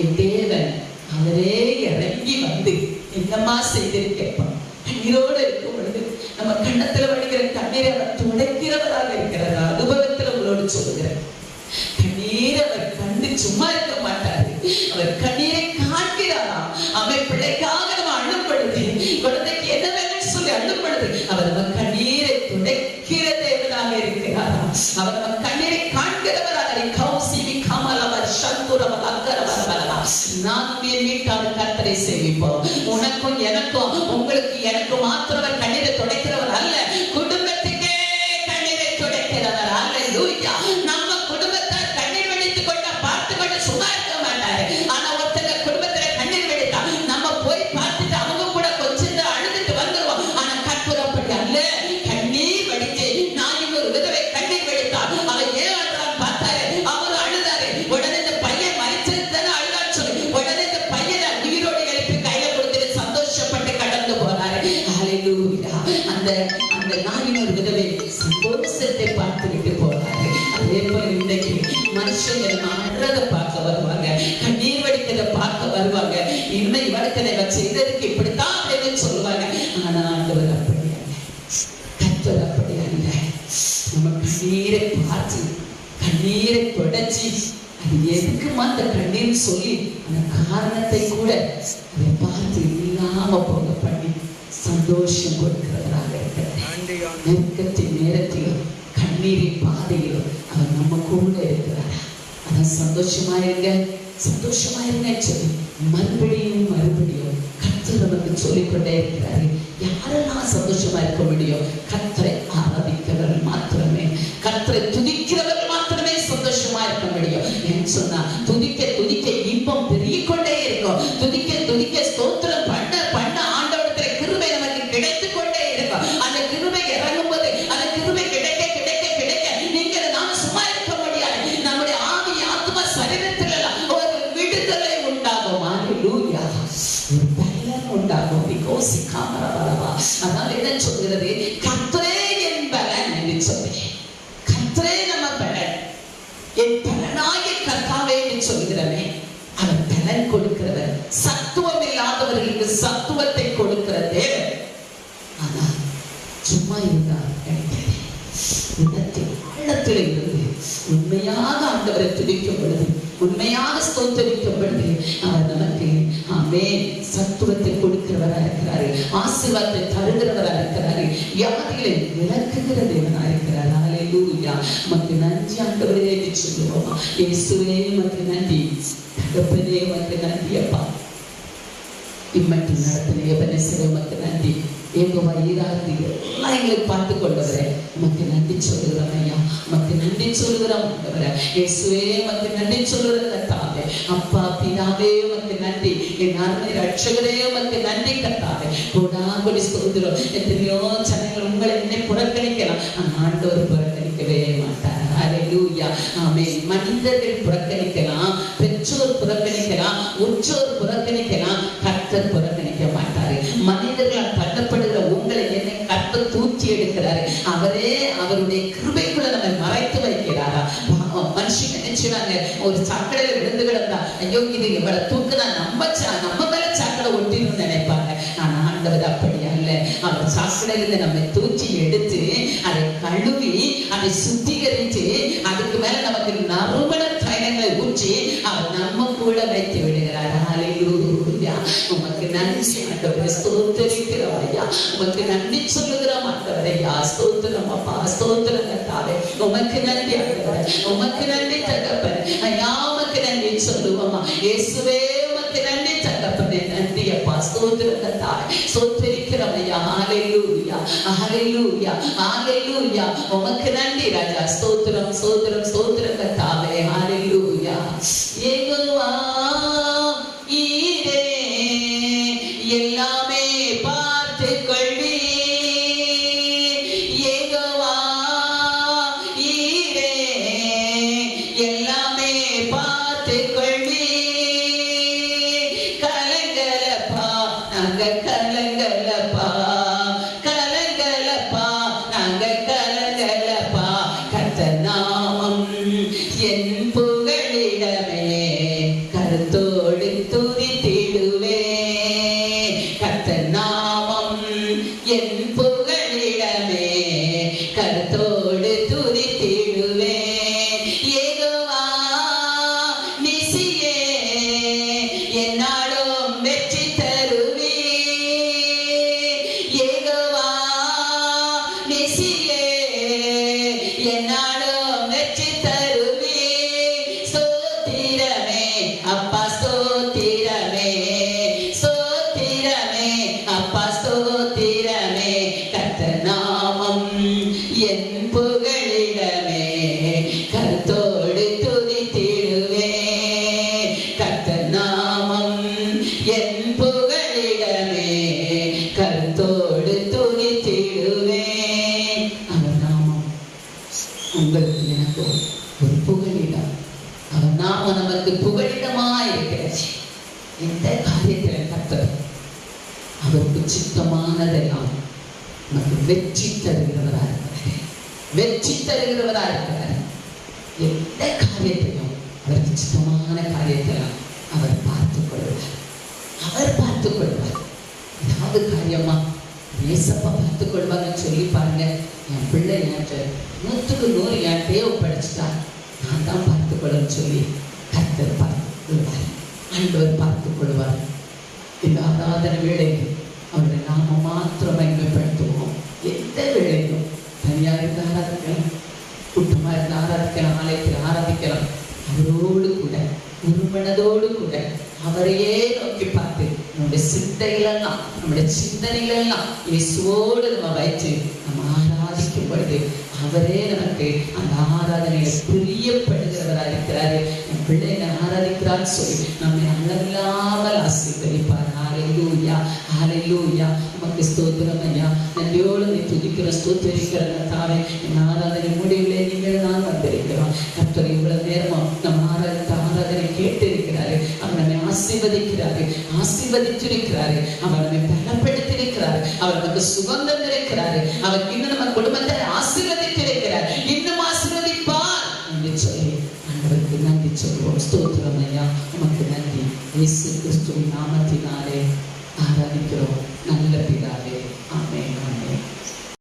என் தேவன் அவரே இறங்கி வந்து என்னமா செய்திருக்கேன். கண்ணீரோடு இருக்கும் பொழுது நம்ம கண்ணத்துல வடிக்கிற கண்ணீரை அவர் துடைக்கிறவராக இருக்கிறார். அனுபவத்துல உங்களோடு சொல்லுகிறேன், கண்ணீரை அவர் கண்டு சும்மா இருக்க மாட்டாரு, அவர் கண்ணீரை காண்கிறாராம். அவன் பிள்ளைக்காக நம்ம அழும்படுது, குழந்தைக்கு என்ன வேணும்னு சொல்லி அழும்படுது, அவர் நம்ம கண்ணீரை துடைக்கிற தேவனாக இருக்கிறாராம். அவர் நம்ம கண்ணீரை காண்கிறவராக கர்த்தரை சேவிப்போம். உனக்கும் எனக்கும், உங்களுக்கு எனக்கு மாத்திரம் கண்ணீரை துடைக்கிறவர் அல்ல, குடும்பத்துக்கே கண்ணீரை துடைக்கிறவர். ஹalleluya. நம்ம குடும்பத்தார் கண்ணீர் வெடித்து கொண்ட பார்த்து கொண்டு சும்மா இருக்க மாட்டாரு. ஆனா ஒருத்தங்க குடும்பத்துல கண்ணீர் வெடித்தா நம்ம போய் பார்த்துட்டு அவங்க கூட கொஞ்சம் அழுதுட்டு வந்துருவோம். ஆனா கர்த்தர் அப்படி அல்ல. கண்ணீர் வெடித்து நான் இன்னொரு விதவை கண்ணீர் வெடித்தார், அவன் ஏன் அழுறான்னு பார்த்தாரு, அவரும் அழுதாரு. உடனே இந்த பையன் மறிச்சதுன்னு அழுதான்னு சொல்லி உடனே இந்த பையனை உயிரோடு எழுப்பி கையில கொடுத்துட்டு சந்தோஷப்பட்டு கடந்து போறாரு. ஹalleluya. அந்த நாயின் ஒரு விதவை சந்தோஷத்தை பார்த்து விட்டு போறாரு. அதே போல இன்னைக்கு மனுஷங்க அழுறத பார்க்க வருவாங்க, கண்ணீர் வடிக்கிறத பார்க்க வருவாங்க. இன்னும் இவனுக்கு வச்சு இதற்கு இப்படித்தான் அப்படின்னு சொல்லுவாங்க. ஆனா ஆண்டவர் அப்படி அல்ல, கர்த்தர் அப்படி அல்ல. நம்ம கண்ணீரை பார்த்து கண்ணீரை தொடச்சி அது எதுக்குமா அந்த கண்ணீர் சொல்லி அந்த காரணத்தை கூட அதை பார்த்து இல்லாம போக பண்ணி சந்தோஷம் கொடுக்கிறவராக இருக்கிறார். நெருக்கத்தின் நேரத்திலும் கண்ணீரின் பாதையிலும் அவர் நம்ம கூட இருக்கிறார். அதான் சந்தோஷமாயிருங்க சந்தோஷமாயிருங்க சொல்லி மறுபடியும் கர்த்தர் நமக்கு சொல்லிக்கொண்டே இருக்கிறாரு. யாரெல்லாம் சந்தோஷமா இருக்க முடியும்? கர்த்தரை ஆராதிக்கிறவர்கள் மாத்திரமே, கர்த்தரை துதிக்கிறவர்கள் மாத்திரமே சந்தோஷமா இருக்க முடியும். ஏன்னு சொன்னா துதிக்க துதிக்க இன்பம் பெருகிக்கொண்டே இருக்கும். துதிக்க துதிக்க ஸ்தோத்திரம் பண்ண பண்ண ஆண்டவரிடத்துல கிருபை நமக்கு கிடைத்து கொண்டே இருக்கும். அதனால என்ன சொல்கிறது? கர்த்தரே என் பலன் என்று சொல்லி, கர்த்தரே நம்ம பலன், என் பலனாகிய கர்த்தாவே என்று சொல்கிறவனே அவர் பலன் கொடுக்கிறவர். சத்துவம் இல்லாதவர்களுக்கு சத்துவத்தை கொடுக்கிற தேவன். ஆனால் சும்மா இருந்தார் கிடைக்கிறது. உள்ளத்தில் ஆழத்தில் இருந்து உண்மையாக ஆண்டவரை துதிக்கும் பொழுது, உண்மையாக ஸ்தோத்தரிக்கும் பொழுது அவர் நமக்கு ஆமென் சத்துவத்தை கொடுக்கிறவராக இருக்கிறாரு, ஆசீர்வாதத்தை தருகிறவராக இருக்கிறாரு, வியாதிகளை விளக்குகிற தேவனாக இருக்கிறார். ஹல்லேலூயா. உமக்கு நன்றி ஆண்டவரே என்று சொல்லுவோம். இயேசுவே உமக்கு நன்றி, தகப்பனே உமக்கு நன்றி அப்பா. இம்மட்டும் நடத்தின எபனேசரே உமக்கு நன்றி. யெகோவா ஈராது எல்லாம் எங்களுக்கு பார்த்து கொண்டவரே உமக்கு நன்றி சொல்லுகிறோம் ஐயா, உமக்கு நன்றி சொல்லுகிறோம் ஆண்டவரே. இயேசுவே உமக்கு நன்றி சொல்லுகிற கர்த்தாவே, அப்பா பிதாவே உமக்கு நன்றி, என் அருமை ரட்சகரே உமக்கு நன்றி கர்த்தாவே. கொடாங்கொடி ஸ்தோத்திரம். எத்தனையோ ஜனங்கள் உங்களை என்னை புறக்கணிக்கலாம், ஆண்டவர் புறக்கணிக்கவே மாட்டார். ஹல்லேலூயா. ஆமென். மனிதர்கள் புறக்கணிக்கலாம், பெற்றோர் புறக்கணிக்கலாம், உற்றோர் புறக்கணிக்கலாம், கர்த்தர் புறக்கணிக்க மாட்டாரு. மனிதர்களால் தள்ளப்படுகிற உங்களை என்னை கர்த்தர் தூக்கி எடுக்கிறாரு. அவரே அவருடைய கிருபைக்குள்ள நம்மை மறைத்து வைக்கிறாரா? மனுஷன் நினைச்சுறாங்க, ஒரு சாக்கடையில விழுந்து கிடந்தா ஐயோ இது இவளை தூக்குனா நம்ம மேல சாக்கடை ஒட்டின்னு நினைப்பாங்க. ஆனா ஆண்டவர் அப்படி அல்ல. அவர் சாக்கடையில நம்மை தூக்கி எடுத்து அதை கழுவி அதை சுத்திகரித்து அதுக்கு மேல நமக்கு நறுமண தைலங்களை ஊற்றி அவர் நம்ம கூட வைத்து விடுகிறார். ஹல்லேலூயா. உமக்கு நன்றி ஆண்டவரே, ஸ்தோத்திரிக்கிறோம் ஐயா, உமக்கு நன்றி சொல்லுகிறோம் ஆண்டவரே. ஐயா ஸ்தோத்திரம் அப்பா, ஸ்தோத்திரம் கர்த்தாவே. உமக்கு நன்றி ஆண்டவரே, உமக்கு நன்றி தகப்பனே. ஐயா உமக்கு நன்றி சொல்லுவோமா. இயேசுவே உமக்கு நன்றி தகப்பனே. நன்றி அப்பா, ஸ்தோத்திரம் கர்த்தாவே. ஸ்தோத்திரிக்கிறோம் ஐயா. ஹல்லேலூயா, ஹல்லேலூயா, ஹல்லேலூயா. உமக்கு நன்றி ராஜா. ஸ்தோத்திரம், ஸ்தோத்திரம், ஸ்தோத்திரம் கர்த்தாவே. ஹல்லேலூயா. யெகோவா ஈரே எல்லாமே பார்த்து கொள்வி. யெகோவா ஈரே எல்லாமே பார்த்து கொள்வி. கலங்கலப்பா நாங்க கலங்கலப்பா, கலங்கலப்பா நாங்க கலங்கலப்பா. கர்த்தர் நாமம் என் புகழிடமே, கருத்தோடு துதித்திடுவே. கர்த்தர் நாமம் என் புகழிடமே, கருத்தோடு துதித்திடுவே. யெகோவா நிசியே என்னாலும் வெற்றி தருவே. யெகோவா நிசியே என்னாலும் வெற்றி தருவே. ஸ்தோத்திரமே அப்பா, ஸ்தோத்திரமே, ஸ்தோத்திரமே அப்பா, ஸ்தோத்திரமே. கர்த்தர் நாமம் என் புகழிடமே, கருத்தோடு துதித்திடுவே. கர்த்தர் நாமம் என் புகழிடமே, கருத்தோடு துதித்திடுவே. அவர் நாமம் உங்களுக்கு எனக்கு ஒரு புகழிடம். அவர் நாம நமக்கு புகழிடமா இருக்கிறது. எந்த காரியத்தில் கர்த்தர் அவருக்கு சித்தமானதெல்லாம் நமக்கு வெற்றி தருகிறவரா இருக்கிறார், வெற்றி தருகிறவரா இருக்கிறார். எந்த காரியத்தையும் அவருக்கு சித்தமான காரியத்தையும் அவர் பார்த்துக் கொள்வார், அவர் பார்த்துக் கொள்வார். ஏதாவது காரியமா நேசப்பா பார்த்துக் கொள்வாங்கன்னு சொல்லி பாருங்க. என் பிள்ளை என்கிட்ட 100க்கு 100 என் தேவைப்படுச்சுட்டா நான் தான் பார்த்துக் கொள்ளன்னு சொல்லி கர்த்தர் பார்த்துக் கொள்வார், ஆண்டவர் பார்த்துக் கொள்வார். இந்த ஆராதனை வேளையில் அவருடைய நாம மாத்திரம் மகிமைப்படுத்துவோம். எந்த வேளையிலும் தனியாக இருந்து ஆராதிக்கலாம், கூட்டமாக இருந்து ஆராதிக்கலாம், ஆலயத்தில் ஆராதிக்கலாம். அவரோடு கூட ஒரு மனதோடு கூட அவரையே நோக்கி பார்த்து நம்முடைய சிந்தைகளெல்லாம் நம்முடைய சிந்தனைகளெல்லாம் இயேசுவோடு நம்ம வைத்து நம்ம ஆராதிக்கும் பொழுது அவரே நமக்கு அந்த ஆராதனையை பிரியப்படுகிறவராக இருக்கிறாரு. என் பிள்ளை ஆராதிக்கிறான்னு சொல்லி நம்மை அளவில்லாமல் ஆசீர்வதிப்பார். ஹல்லேலூயா, ஹல்லேலூயா. உமக்கு ஸ்தோத்திரம் ஐயா. நன்றியோடு நீ துதிக்கிற ஸ்தோத்திரிக்கிற தாவே. என் ஆராதனை முடிவிலே நீங்கள் நான் வந்திருக்கிறோம். கர்த்தர் இவ்வளவு நேரமா நம்ம ஆராதனை கேட்டு இருக்கிறாரு. அவர் நம்மை ஆசீர்வதிக்கிறாரு, ஆசீர்வதித்திருக்கிறாரு. அவர் நம்மை பலப்படுத்தியிருக்கிறார். இருக்கிறாரு. அவர் நமக்கு சுகம் தந்திருக்கிறாரு. அவர் இன்னும் நம்ம குடும்பத்தை